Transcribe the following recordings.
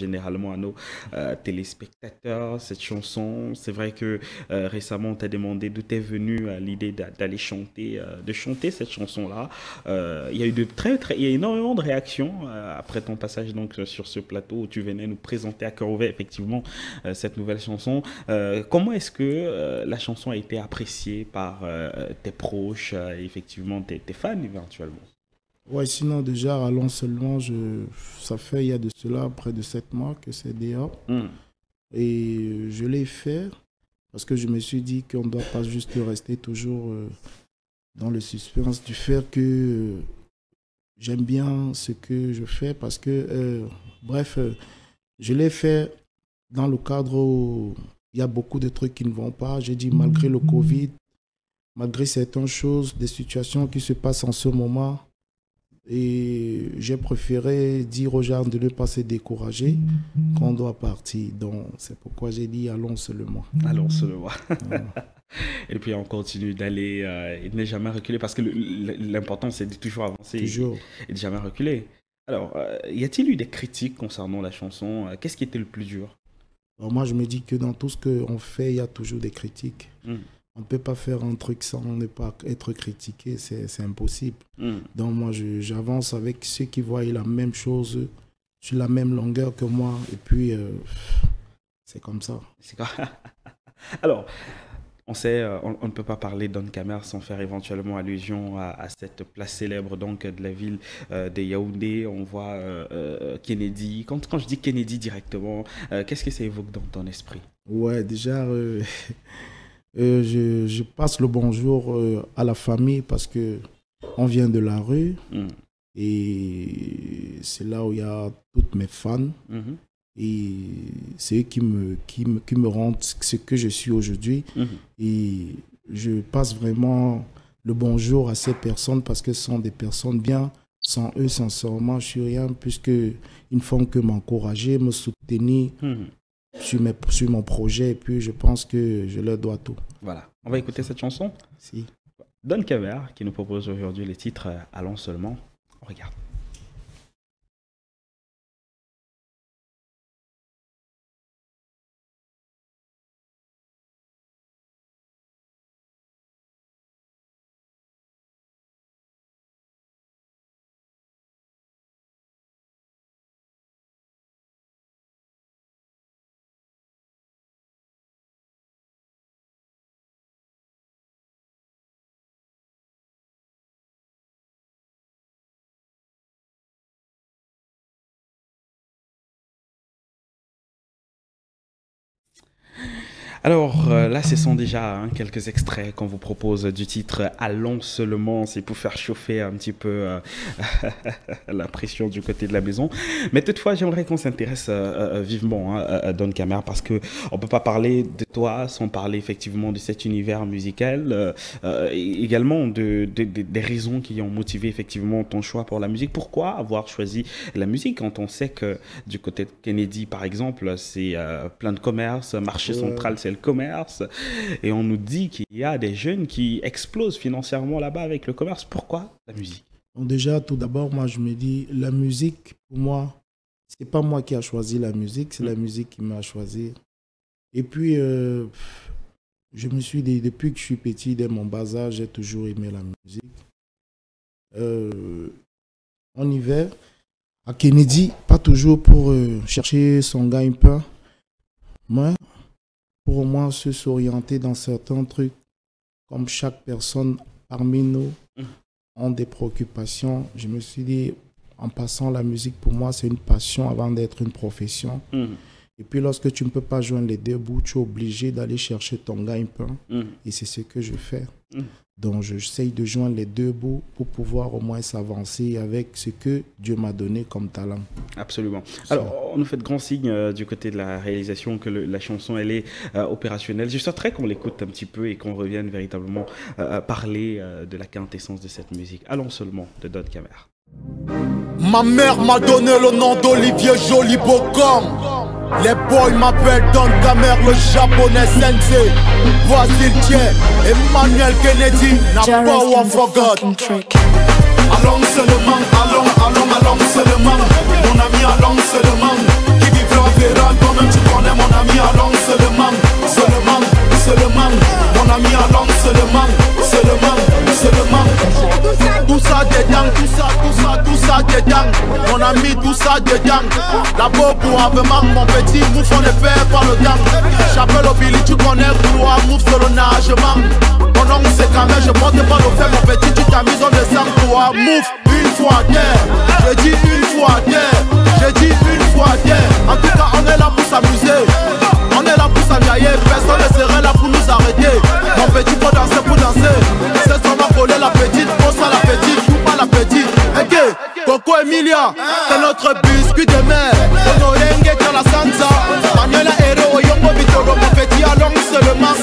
généralement à nos téléspectateurs cette chanson. C'est vrai que récemment on t'a demandé d'où t'es venue l'idée d'aller chanter, de chanter cette chanson-là. Il y a eu il y a énormément de réactions après ton passage donc sur ce plateau où tu venais nous présenter à cœur ouvert effectivement cette nouvelle chanson. Comment est-ce que la chanson a été appréciée par tes proches, effectivement tes fans éventuellement? Ouais, sinon déjà, allons seulement, ça fait il y a de cela près de 7 mois que c'est dehors. Et je l'ai fait parce que je me suis dit qu'on ne doit pas juste rester toujours dans le suspense du fait que j'aime bien ce que je fais parce que, bref, je l'ai fait dans le cadre où il y a beaucoup de trucs qui ne vont pas. J'ai dit malgré le Covid, malgré certaines choses, des situations qui se passent en ce moment, et j'ai préféré dire aux gens de ne pas se décourager, qu'on doit partir. Donc, c'est pourquoi j'ai dit allons seulement. Allons seulement. Et puis, on continue d'aller et de ne jamais reculer parce que l'important, c'est de toujours avancer toujours. Et de jamais reculer. Alors, y a-t-il eu des critiques concernant la chanson? Qu'est-ce qui était le plus dur? Alors, moi, je me dis que dans tout ce qu'on fait, il y a toujours des critiques. On ne peut pas faire un truc sans ne pas être critiqué, c'est impossible. Donc moi, j'avance avec ceux qui voient la même chose, sur la même longueur que moi, et puis c'est comme ça. Alors, on sait, on ne peut pas parler d'Don Kamer sans faire éventuellement allusion à cette place célèbre donc, de la ville de Yaoundé. On voit Kennedy. Quand je dis Kennedy directement, qu'est-ce que ça évoque dans ton esprit? Ouais, déjà... je passe le bonjour à la famille parce que on vient de la rue et c'est là où il y a toutes mes fans et c'est eux qui me rendent ce que je suis aujourd'hui et je passe vraiment le bonjour à ces personnes parce que ce sont des personnes bien. Sans eux, sincèrement, je suis rien puisqu'ils ne font que m'encourager, me soutenir. Sur mon projet et puis je pense que je leur dois tout. Voilà, on va écouter cette chanson. Si. Done Kamer qui nous propose aujourd'hui le titre Allons seulement. On regarde. Alors là, ce sont déjà quelques extraits qu'on vous propose du titre Allons seulement. C'est pour faire chauffer un petit peu la pression du côté de la maison. Mais toutefois, j'aimerais qu'on s'intéresse vivement à Done Kamer parce qu'on ne peut pas parler de toi sans parler effectivement de cet univers musical. Également des raisons qui ont motivé effectivement ton choix pour la musique. Pourquoi avoir choisi la musique quand on sait que du côté de Kennedy, par exemple, c'est plein de commerce, marché central, c'est le commerce, et on nous dit qu'il y a des jeunes qui explosent financièrement là-bas avec le commerce. Pourquoi la musique? Donc déjà, tout d'abord, moi je me dis, la musique, pour moi, c'est pas moi qui a choisi la musique, c'est la musique qui m'a choisi. Et puis, je me suis dit, depuis que je suis petit, dès mon bas âge, j'ai toujours aimé la musique. En hiver, à Kennedy, pas toujours pour chercher son gagne-pain, mais pour au moins se s'orienter dans certains trucs, comme chaque personne parmi nous ont des préoccupations. Je me suis dit, en passant, la musique pour moi, c'est une passion avant d'être une profession. Et puis lorsque tu ne peux pas joindre les deux bouts, tu es obligé d'aller chercher ton gagne-pain. Et c'est ce que je fais. Donc j'essaye de joindre les deux bouts pour pouvoir au moins s'avancer avec ce que Dieu m'a donné comme talent. Absolument. Alors, on nous fait de grands signes du côté de la réalisation que la chanson, elle est opérationnelle. Je souhaiterais qu'on l'écoute un petit peu et qu'on revienne véritablement parler de la quintessence de cette musique. Allons seulement de Done Kamer. Ma mère m'a donné le nom d'Olivier Joli Bocom. Les boys m'appellent Done Kamer, le japonais sensei. Voici le tien, Emmanuel Kennedy, n'a pas one forgot. Allons seulement, allons seulement. Mon ami, allons seulement. Qui vivra tout ça dedans. La beau pour avement, mon petit mouf, on est fait par le gang. J'appelle au Billy, tu connais quoi, mouf sur le nagement. Mon nom c'est quand même, je porte pas le fait, mon petit, tu t'amuses, on descend toi, mouf. Une fois terre, j'ai dit une fois terre, j'ai dit une fois terre. En tout cas, on est là pour s'amuser, on est là pour s'enjailler, personne ne serait là pour nous arrêter. Mon petit, faut danser pour danser. C'est son va coller la petite, on sent la petite, joue pas la petite. Ok, Coco Emilia, c'est notre biscuit de mer. Honorengue dans la sansa, Manuela Hero, Yongo Vitoro, mon petit, allons seulement.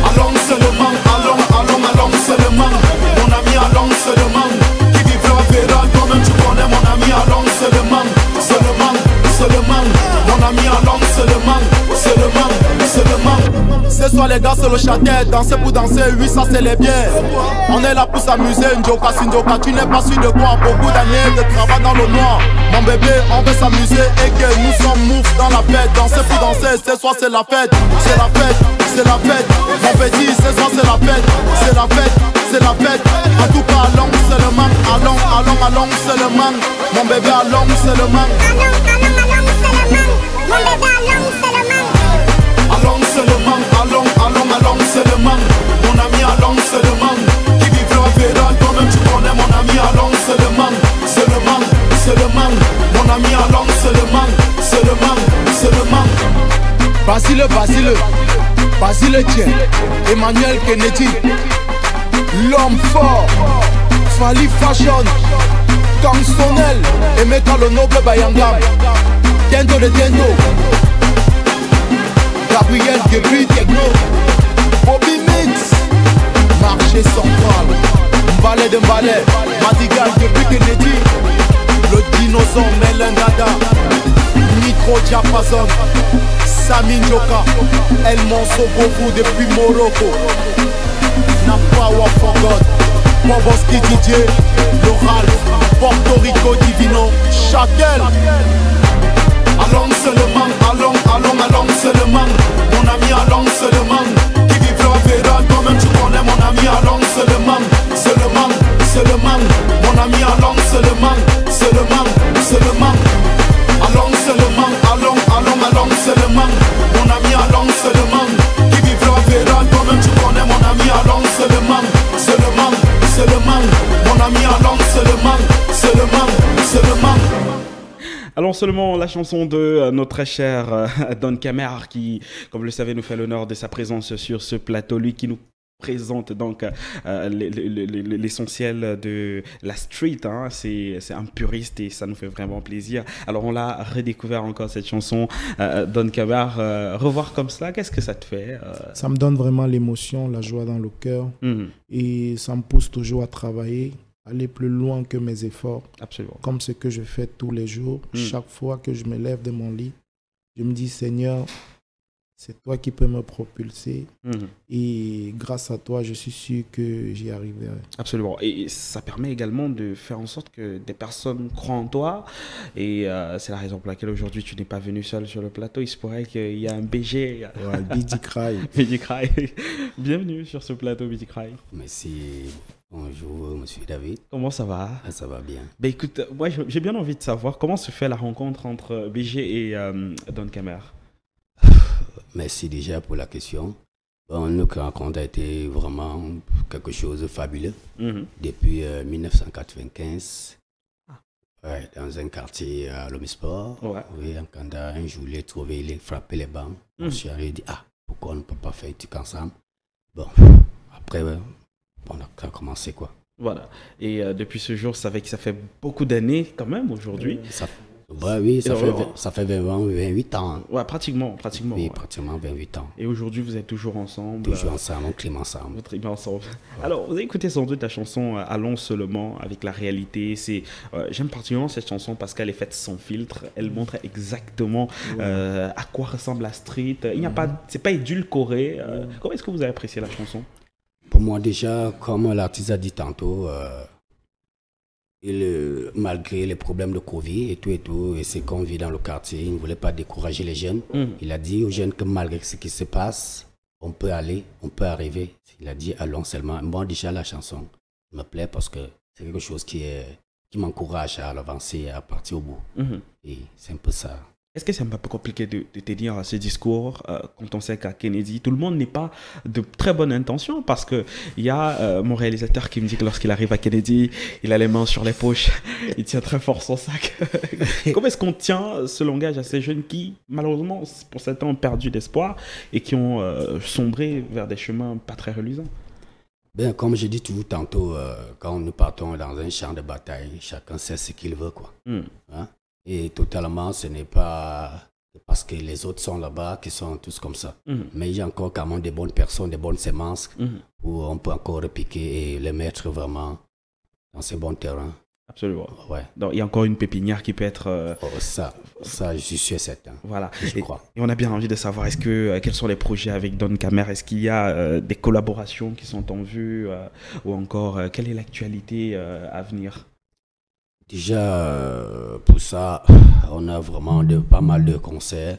Allons seulement, allons seulement. Mon ami, allons seulement. Qui vivra verra, toi-même tu connais mon ami, allons seulement. Seulement, mon ami, allons seulement. Ce soir les gars c'est le châtel, danser pour danser, oui ça c'est les biens. On est là pour s'amuser, Njoka Sindoka, tu n'es pas sûr de quoi, beaucoup d'années de travail dans le noir. Mon bébé, on veut s'amuser et que nous sommes mouf dans la fête. Danser pour danser, ce soir c'est la fête, c'est la fête, c'est la fête. Mon petit, ce soir c'est la fête, c'est la fête, c'est la fête. En tout cas, allons seulement, allons seulement. Mon bébé, allons seulement. Mon bébé, allons seulement. Allons seulement, allons seulement. Mon ami, allons seulement. Qui vivra verra, toi-même tu connais mon ami, allons seulement. Seulement, mon ami, allons seulement. Basile Tien, Emmanuel Kennedy, l'homme fort, Fali Fashion, Kangstonel, Emeka le noble Bayangam, Tiendo de Tiendo, Gabriel Debut Techno, Bobby Mix, Marché Central, Mbalé de Mbalé, Madigal depuis Kennedy, le dinosaure Melengada, Micro Diapason, Sami Njoka, El Monso Bobo depuis Morocco, Napawa Forgot, Boboski DJ, L'Oral, Porto Rico Divino, Châtel. Allons seulement, allons seulement. Mon ami, allons seulement. Qui vivra verra, toi-même tu connais mon ami, allons seulement. Mon ami, allons seulement. Allons seulement, allons seulement. Mon ami, allons seulement. Qui vivra verra, toi-même tu connais mon ami, allons seulement. Mon ami, allons seulement. Allons seulement, la chanson de notre très cher Don Kamer qui, comme vous le savez, nous fait l'honneur de sa présence sur ce plateau. Lui qui nous présente donc l'essentiel de la street, hein. C'est un puriste et ça nous fait vraiment plaisir. Alors on l'a redécouvert encore cette chanson, Don Kamer, revoir comme ça, qu'est-ce que ça te fait? Ça me donne vraiment l'émotion, la joie dans le cœur, et ça me pousse toujours à travailler, aller plus loin que mes efforts. Absolument. Comme ce que je fais tous les jours. Chaque fois que je me lève de mon lit, je me dis, Seigneur, c'est toi qui peux me propulser. Et grâce à toi, je suis sûr que j'y arriverai. Absolument. Et ça permet également de faire en sorte que des personnes croient en toi. Et c'est la raison pour laquelle aujourd'hui, tu n'es pas venu seul sur le plateau. Il se pourrait qu'il y a un BG. Ouais, Bidi Cry. Bidi Cry. Bienvenue sur ce plateau, Bidi Cry. Merci. Bonjour, monsieur David. Comment ça va? Ça va bien. Ben écoute, moi j'ai bien envie de savoir comment se fait la rencontre entre BG et Don Kamer. Merci déjà pour la question. Bon, notre rencontre a été vraiment quelque chose de fabuleux. Depuis 1995, ouais, dans un quartier à l'Homisport, oui, en Canada, un jour, il est trouvé, il a frappé les bancs. Je suis allé dire, pourquoi on ne peut pas faire un truc ensemble? Bon, après, on a commencé quoi. Voilà. Et depuis ce jour, ça fait beaucoup d'années quand même aujourd'hui. Oui, ça fait 28 ans. Ouais, pratiquement. Oui, pratiquement 28 ans. Et aujourd'hui, vous êtes toujours ensemble. Toujours ensemble, on clime ensemble. Vous trimez ensemble. Ouais. Alors, vous avez écouté sans doute la chanson Allons seulement avec la réalité. J'aime particulièrement cette chanson parce qu'elle est faite sans filtre. Elle montre exactement à quoi ressemble la street. C'est pas édulcoré. Comment est-ce que vous avez apprécié la chanson? Pour moi, déjà, comme l'artiste a dit tantôt, malgré les problèmes de Covid et tout, et ce qu'on vit dans le quartier, il ne voulait pas décourager les jeunes. Il a dit aux jeunes que malgré ce qui se passe, on peut aller, on peut arriver. Il a dit allons seulement. Moi, déjà, la chanson me plaît parce que c'est quelque chose qui est qui m'encourage à l'avancer, à partir au bout. Et c'est un peu ça. Est-ce que c'est un peu compliqué de te dire ce discours quand on sait qu'à Kennedy, tout le monde n'est pas de très bonne intention? Parce qu'il y a mon réalisateur qui me dit que lorsqu'il arrive à Kennedy, il a les mains sur les poches, il tient très fort son sac. Comment est-ce qu'on tient ce langage à ces jeunes qui, malheureusement, pour certains, ont perdu d'espoir et qui ont sombré vers des chemins pas très reluisants? Ben, comme j'ai dit toujours tantôt, quand nous partons dans un champ de bataille, chacun sait ce qu'il veut, quoi. Hein? Et totalement, ce n'est pas parce que les autres sont là-bas qu'ils sont tous comme ça. Mais il y a encore quand même des bonnes personnes, des bonnes semences où on peut encore repiquer et les mettre vraiment dans ces bons terrains. Absolument. Ouais. Donc, il y a encore une pépinière qui peut être... ça, je suis sûr certain. Voilà. Je crois. Et on a bien envie de savoir quels sont les projets avec Don Kamer. Est-ce qu'il y a des collaborations qui sont en vue ou encore quelle est l'actualité à venir? Déjà, pour ça, on a vraiment pas mal de concerts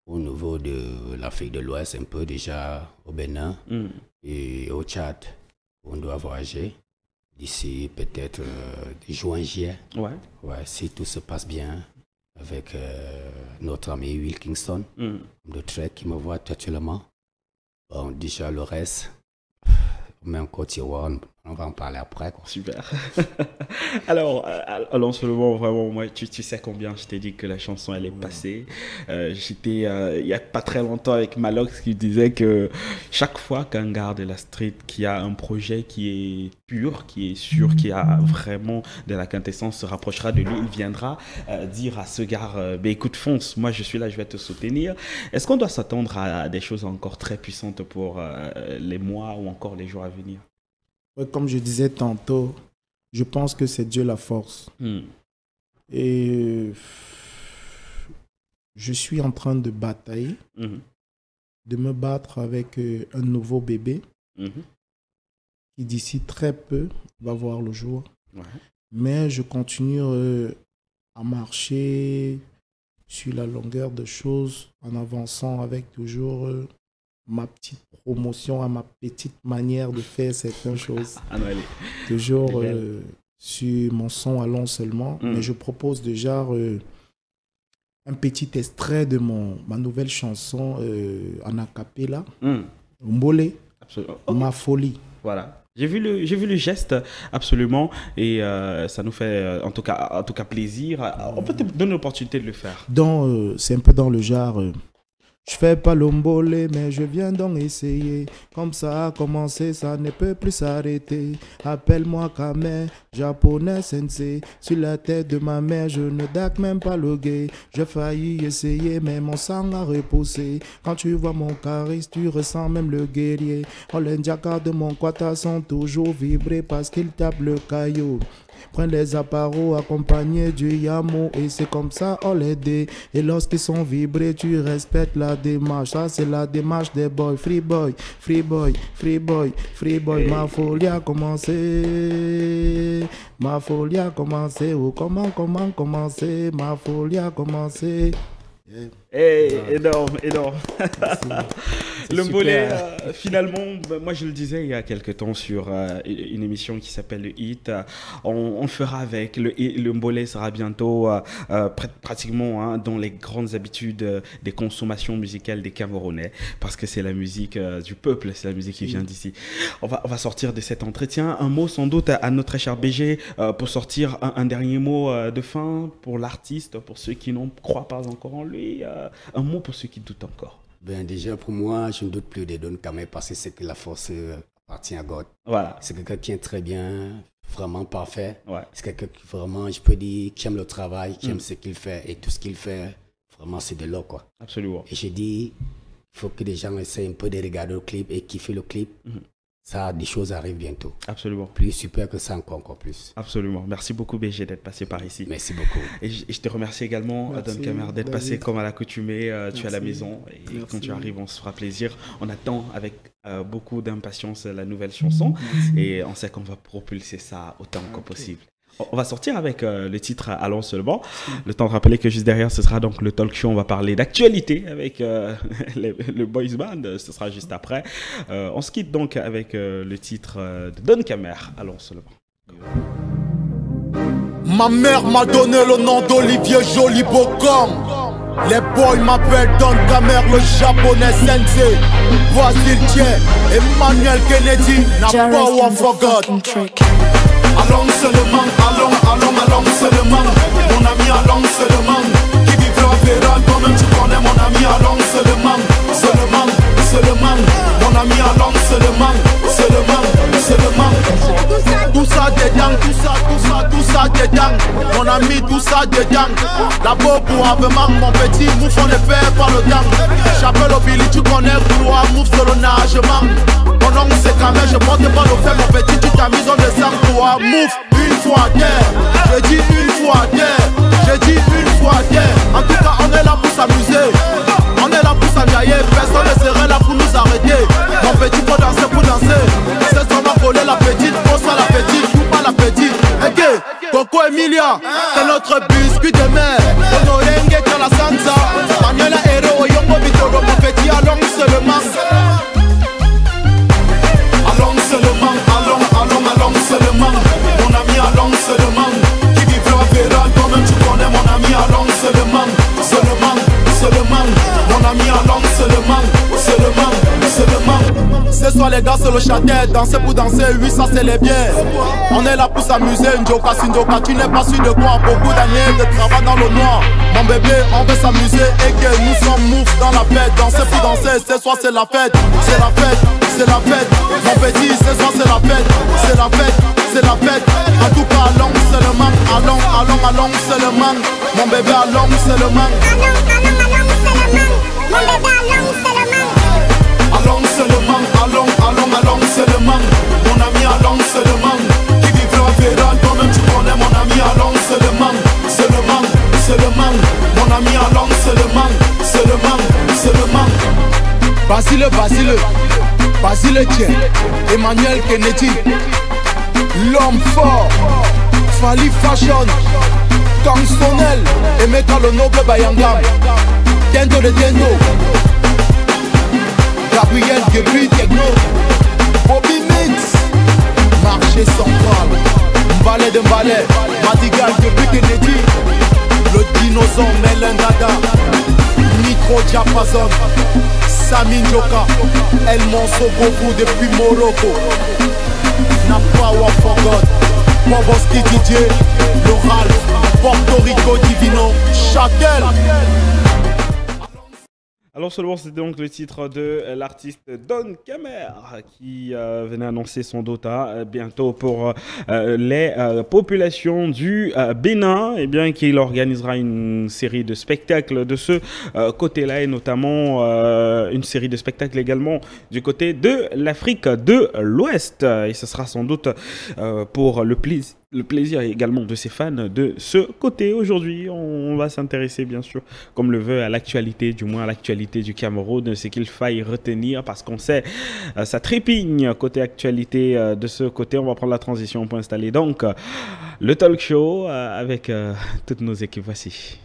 au niveau de l'Afrique de l'Ouest, un peu déjà au Bénin et au Tchad. On doit voyager d'ici peut-être juin-juillet. Ouais, si tout se passe bien avec notre ami Will Kingston, de Trek qui me voit actuellement. Bon, déjà le reste, on met encore tiroir. On va en parler après, quoi. Super. Alors seulement, vraiment, moi, tu sais combien je t'ai dit que la chanson, elle est passée. J'étais, il n'y a pas très longtemps avec Malox qui disait que chaque fois qu'un gars de la street qui a un projet qui est pur, qui est sûr, qui a vraiment de la quintessence, se rapprochera de lui, il viendra dire à ce gars, écoute, fonce, moi je suis là, je vais te soutenir. Est-ce qu'on doit s'attendre à des choses encore très puissantes pour les mois ou encore les jours à venir? Comme je disais tantôt, je pense que c'est Dieu la force. Et je suis en train de batailler, de me battre avec un nouveau bébé qui d'ici très peu va voir le jour. Mais je continue à marcher sur la longueur de choses en avançant avec toujours... ma petite promotion, à ma petite manière de faire certaines choses. Toujours sur mon son Allons seulement. Mais je propose déjà un petit extrait de ma nouvelle chanson en a cappella, Mbolé, Ma folie. Voilà. J'ai vu le geste, absolument, et ça nous fait en tout cas plaisir. On peut te donner l'opportunité de le faire. Donc, c'est un peu dans le genre... je fais pas l'ombolé, mais je viens donc essayer. Comme ça a commencé, ça ne peut plus s'arrêter. Appelle-moi Kamer, japonais sensei. Sur la tête de ma mère, je ne dac même pas le gay. J'ai failli essayer, mais mon sang a repoussé. Quand tu vois mon charisme, tu ressens même le guerrier. Oh, les ndiakas de mon quata sont toujours vibrés parce qu'ils tapent le caillou. Prends les appareils accompagnés du yamo et c'est comme ça on les dé. Et lorsqu'ils sont vibrés, tu respectes la démarche. Ça c'est la démarche des boys. Free boy, free boy, free boy, free boy. Ma folie a commencé. Ma folie a commencé. Oh, comment commencer? Ma folie a commencé. Énorme. Le Mbolé, finalement, moi je le disais il y a quelques temps sur une émission qui s'appelle le Hit, on fera avec. Le Mbolé sera bientôt pratiquement dans les grandes habitudes des consommations musicales des Camerounais, parce que c'est la musique du peuple, c'est la musique qui vient d'ici. On va sortir de cet entretien. Un mot sans doute à notre cher BG pour sortir un dernier mot de fin pour l'artiste, pour ceux qui n'en croient pas encore en lui. Un mot pour ceux qui doutent encore. Ben déjà pour moi, je ne doute plus de Don Kamer parce que c'est que la force appartient à God. Voilà. C'est quelqu'un qui est très bien, vraiment parfait. Ouais. C'est quelqu'un qui vraiment, je peux dire, qui aime le travail, qui aime ce qu'il fait et tout ce qu'il fait, vraiment c'est de l'or quoi. Absolument. Et j'ai dit, il faut que les gens essaient un peu de regarder le clip et kiffer le clip. Ça, des choses arrivent bientôt. Absolument. Plus super que ça, encore plus. Absolument. Merci beaucoup, BG, d'être passé par ici. Merci beaucoup. Et je te remercie également, Don Kamer, d'être passé comme à l'accoutumée. Tu es à la maison et quand tu arrives, on se fera plaisir. On attend avec beaucoup d'impatience la nouvelle chanson et on sait qu'on va propulser ça autant que possible. On va sortir avec le titre Allons seulement. Le temps de rappeler que juste derrière, ce sera donc le talk show. On va parler d'actualité avec le boys band. Ce sera juste après. On se quitte donc avec le titre de Don Kamer, Allons seulement. Ma mère m'a donné le nom d'Olivier Joli Bocom. Les boys m'appellent Don Camer, le japonais sensei. Voici le tien, Emmanuel Kennedy n'a pas ou forgot. Allons seulement, allons seulement. Mon ami allons seulement. Qui vivra verra, toi-même tu connais mon ami allons seulement. Mon ami allons seulement. Tout ça dedans, mon ami tout ça dedans. La bobo avec mon petit mouf on est fait par le gang. J'appelle au Billy, tu connais couloir, mouf sur le nagement. Mon nom c'est Kamel, je porte pas le fait mon petit, tu t'as mis on descend toi, mouf. Une fois terre, je dis une fois terre, En tout cas on est là pour s'amuser, on est là pour s'enjailler. Personne ne serait là pour nous arrêter. Mon petit faut danser pour danser. C'est qu'on va coller la petite, on sent la petite, ou pas la petite. Ok, Coco Emilia, c'est notre biscuit de mer. On orengue dans la salsa. Manuela Hero, Yongo Vitoro, mon petit allons seulement. Allons seulement. Mon ami allons seulement. Qui vivra verra, toi-même tu connais mon ami allons seulement. Mon ami allons seulement. Ce soir les gars c'est le châtel, danser pour danser, oui ça c'est les biens. On est là pour s'amuser, Njoka Sindoka, tu n'es pas sûr de quoi. Beaucoup d'années de travail dans le noir. Mon bébé on veut s'amuser et que nous sommes moufs dans la fête. Danser pour danser, ce soir c'est la fête. Mon petit, ce soir c'est la fête. En tout cas allons seulement. Mon bébé allons seulement. Allons seulement. Mon ami allons seulement. Qui vivra verra, toi-même tu connais mon ami allons seulement. Mon ami allons seulement. Basile tien, Emmanuel Kennedy. L'homme fort, Fali Fashion, Kangsonel, Emeka le noble Bayangam, Tendo de Tendo, Gabriel Gebri Techno, Bobby Mix, Marché Central, Mbalé de Mbalé, Madigal Gebri Kennedy, le dinosaure Melendada, Micro Diapason, Sami Njoka, El Monso Bobo depuis Morocco. N'a pas ou forgot, Boboski Didier, le Ralph, Porto Rico Divino, Châtel. Alors seulement c'était donc le titre de l'artiste Don Camer qui venait annoncer son Dota bientôt pour les populations du Bénin, et bien qu'il organisera une série de spectacles de ce côté-là et notamment une série de spectacles également du côté de l'Afrique de l'Ouest, et ce sera sans doute pour le plaisir également de ses fans de ce côté. Aujourd'hui, on va s'intéresser bien sûr, comme le veut, à l'actualité, du moins à l'actualité du Cameroun, ce qu'il faille retenir parce qu'on sait, ça trépigne côté actualité de ce côté. On va prendre la transition pour installer donc le talk show avec toutes nos équipes. Voici.